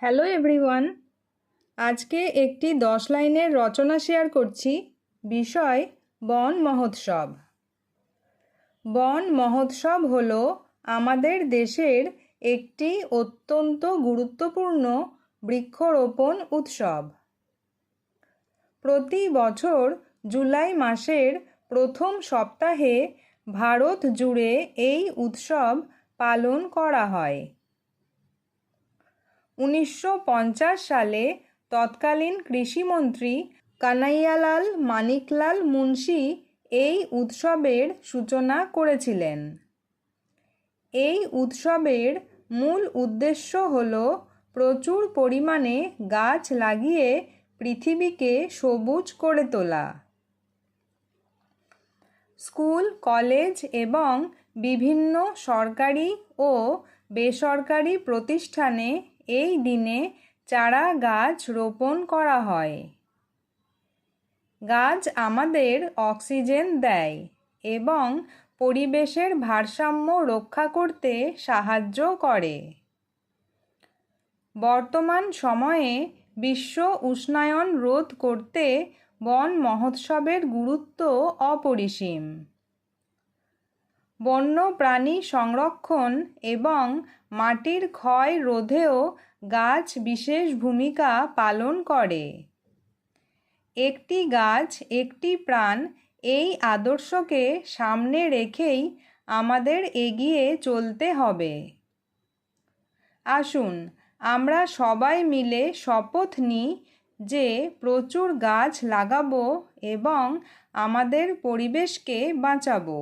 Hello everyone, আজকে একটি 10 লাইনের রচনা শেয়ার করছি। বিষয় বন মহোৎসব। বন মহোৎসব হলো আমাদের দেশের একটি অত্যন্ত গুরুত্বপূর্ণ বৃক্ষরোপণ উৎসব। প্রতি বছর জুলাই মাসের প্রথম সপ্তাহে ভারত জুড়ে এই উৎসব পালন করা হয়। 1950 সালে তৎকালীন কৃষিমন্ত্রী কানাইয়ালাল মানিকলাল মুন্সি এই উৎসবের সূচনা করেছিলেন। এই উৎসবের মূল উদ্দেশ্য হল প্রচুর পরিমাণে গাছ লাগিয়ে পৃথিবীকে সবুজ করে তোলা। স্কুল, কলেজ এবং বিভিন্ন সরকারি ও বেসরকারি প্রতিষ্ঠানে এই দিনে চারা গাছ রোপণ করা হয়। গাছ আমাদের অক্সিজেন দেয় এবং পরিবেশের ভারসাম্য রক্ষা করতে সাহায্য করে। বর্তমান সময়ে বিশ্ব উষ্ণায়ন রোধ করতে বন মহোৎসবের গুরুত্ব অপরিসীম। বন্য প্রাণী সংরক্ষণ এবং মাটির ক্ষয় রোধেও গাছ বিশেষ ভূমিকা পালন করে। একটি গাছ একটি প্রাণ, এই আদর্শকে সামনে রেখেই আমাদের এগিয়ে চলতে হবে। আসুন আমরা সবাই মিলে শপথ নিই যে প্রচুর গাছ লাগাবো এবং আমাদের পরিবেশকে বাঁচাবো।